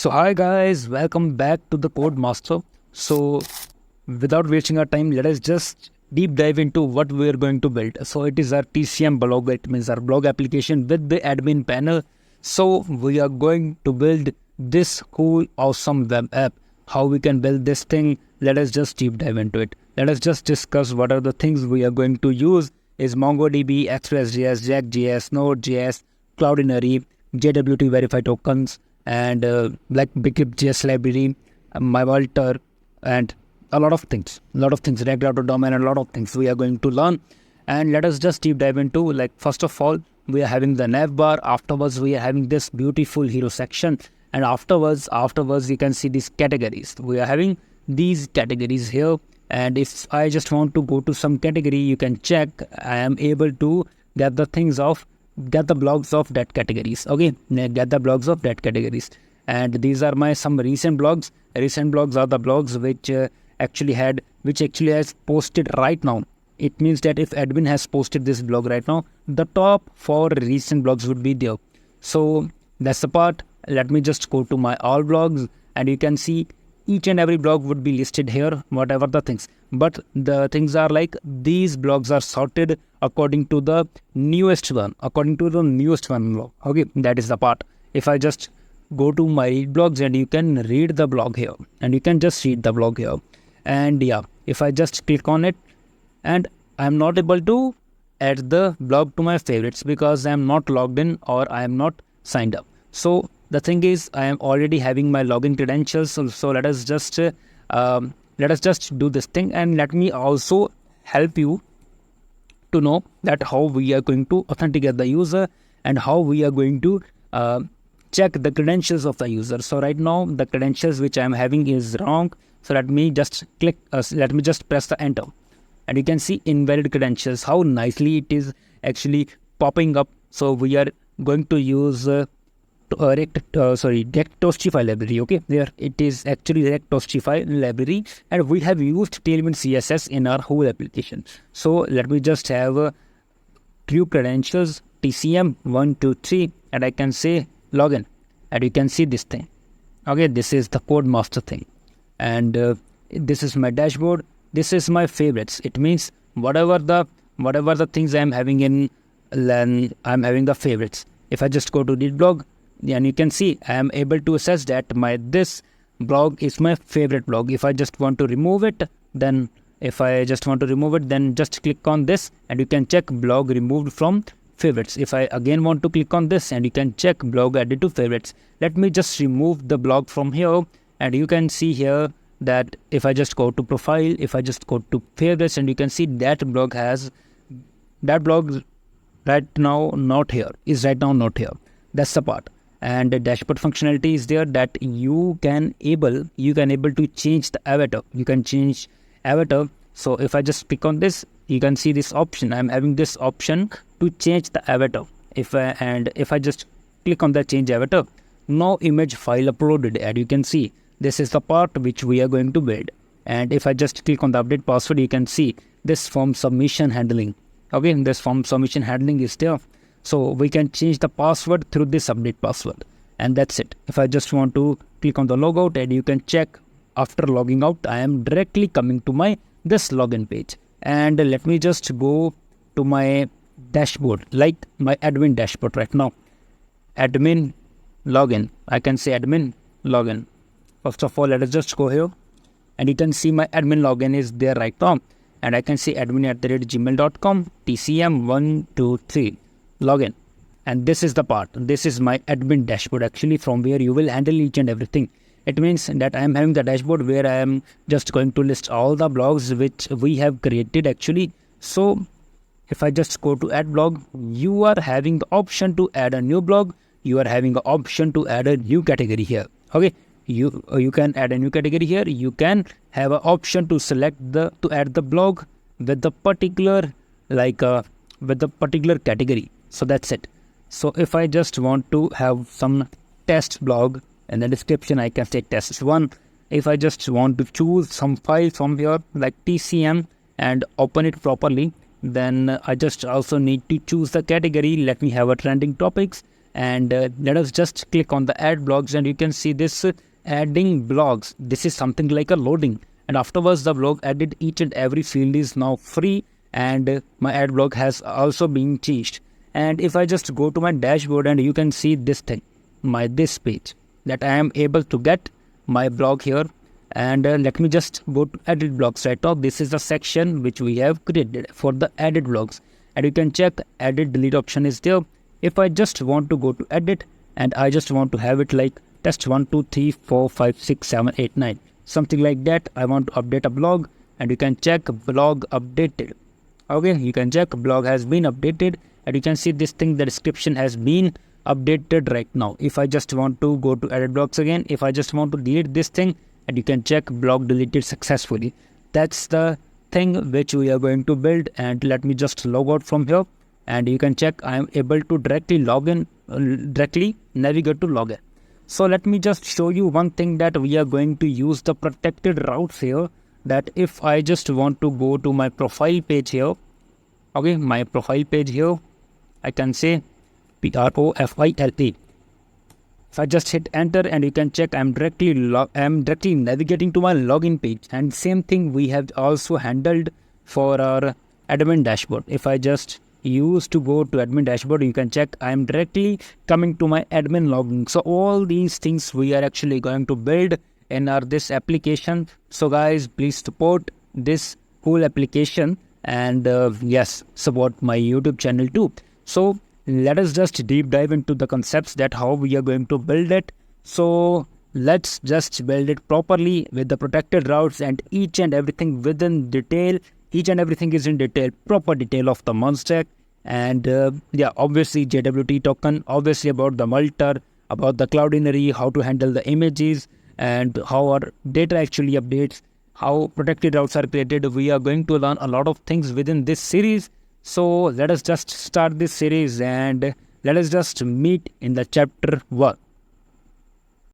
So hi guys, welcome back to the Code Master. So without wasting our time, let us just deep dive into what we are going to build. So it is our TCM blog, it means our blog application with the admin panel. So we are going to build this cool, awesome web app. How we can build this thing, let us just deep dive into it. Let us just discuss what are the things we are going to use is MongoDB, Express.js, Jack.js, Node.js, Cloudinary, JWT verify tokens, and like Bigip.js library, my Walter, and a lot of things, React Router domain, and a lot of things we are going to learn. And let us just deep dive into, like, first of all, we are having the nav bar. Afterwards, we are having this beautiful hero section, and afterwards, you can see these categories. We are having these categories here, and if I just want to go to some category, you can check. I am able to get the blogs of that categories. Okay, get the blogs of that categories, and these are my some recent blogs. Recent blogs are the blogs which actually has posted right now. It means that if admin has posted this blog right now, the top 4 recent blogs would be there. So that's the part. Let me just go to my all blogs, and you can see each and every blog would be listed here, whatever the things. But the things are like these blogs are sorted according to the newest one, blog. Okay, that is the part. If I just go to my read blogs, and you can read the blog here, and you can just read the blog here. And yeah, if I just click on it, and I'm not able to add the blog to my favorites because I'm not logged in or I am not signed up. So the thing is, I am already having my login credentials. So let us just do this thing, and let me also help you to know that how we are going to authenticate the user and how we are going to check the credentials of the user. So right now the credentials which I am having is wrong. So let me just press the enter, and you can see invalid credentials. How nicely it is actually popping up. So we are going to use Rectostify library. Okay, there it is actually Rectostify library, and we have used Tailwind CSS in our whole application. So let me just have crew credentials TCM 123, and I can say login, and you can see this thing. Okay, this is the code master thing, and this is my dashboard. This is my favorites. It means whatever the things I am having in LAN, I'm having the favorites. If I just go to this blog, and you can see I am able to assess that this blog is my favorite blog. If I just want to remove it, then just click on this, and you can check blog removed from favorites. If I again want to click on this, and you can check blog added to favorites. Let me just remove the blog from here, and you can see here that if I just go to profile, if I just go to favorites, and you can see that blog right now not here. That's the part. And the dashboard functionality is there that you can able to change the avatar. You can change avatar. So if I just click on this, you can see this option. I'm having this option to change the avatar. If I just click on the change avatar, no image file uploaded, and you can see this is the part which we are going to build. And if I just click on the update password, you can see this form submission handling. Okay, this form submission handling is there. So we can change the password through this update password, and that's it. If I just want to click on the logout, and you can check after logging out, I am directly coming to this login page. And let me just go to my dashboard, like my admin dashboard right now. Admin login. I can say admin login. First of all, let us just go here, and you can see my admin login is there right now, and I can say admin@gmail.com TCM123 login. And this is the part. This is my admin dashboard actually, from where you will handle each and everything. It means that I am having the dashboard where I am just going to list all the blogs which we have created actually. So if I just go to add blog, you are having the option to add a new blog. You are having the option to add a new category here. Okay, you can add a new category here. You can have an option to to add the blog with the particular category. So that's it. So if I just want to have some test blog in the description, I can say test1. If I just want to choose some file from here like TCM and open it properly, then I just also need to choose the category. Let me have a trending topics, and let us just click on the add blogs, and you can see this adding blogs. This is something like a loading, and afterwards the blog added each and every field is now free, and my ad blog has also been changed. And if I just go to my dashboard, and you can see this thing, this page, that I am able to get my blog here. And let me just go to edit blogs right now. This is the section which we have created for the edit blogs, and you can check edit delete option is there. If I just want to go to edit, and I just want to have it like test 1 2 3 4 5 6 7 8 9, something like that. I want to update a blog, and you can check blog updated. Okay, you can check blog has been updated, and you can see this thing, the description has been updated right now. If I just want to go to edit blogs again, if I just want to delete this thing, and you can check blog deleted successfully. That's the thing which we are going to build. And let me just log out from here, and you can check I am able to directly log in, directly navigate to login. So let me just show you one thing, that we are going to use the protected routes here. That if I just want to go to my profile page here, okay, my profile page here, I can say profile. If I just hit enter, and you can check I'm directly navigating to my login page. And same thing we have also handled for our admin dashboard. If I just use to go to admin dashboard, you can check I'm directly coming to my admin login. So all these things we are actually going to build in this application. So guys, please support this cool application, and yes, support my YouTube channel too. So let us just deep dive into the concepts, that how we are going to build it. So let's just build it properly with the protected routes, and each and everything within detail. Each and everything is in detail, proper detail of the MERN stack. And yeah, obviously JWT token, obviously about the multer, about the cloudinary, how to handle the images, and how our data actually updates, how protected routes are created. We are going to learn a lot of things within this series. So let us just start this series, and let us just meet in the chapter 1.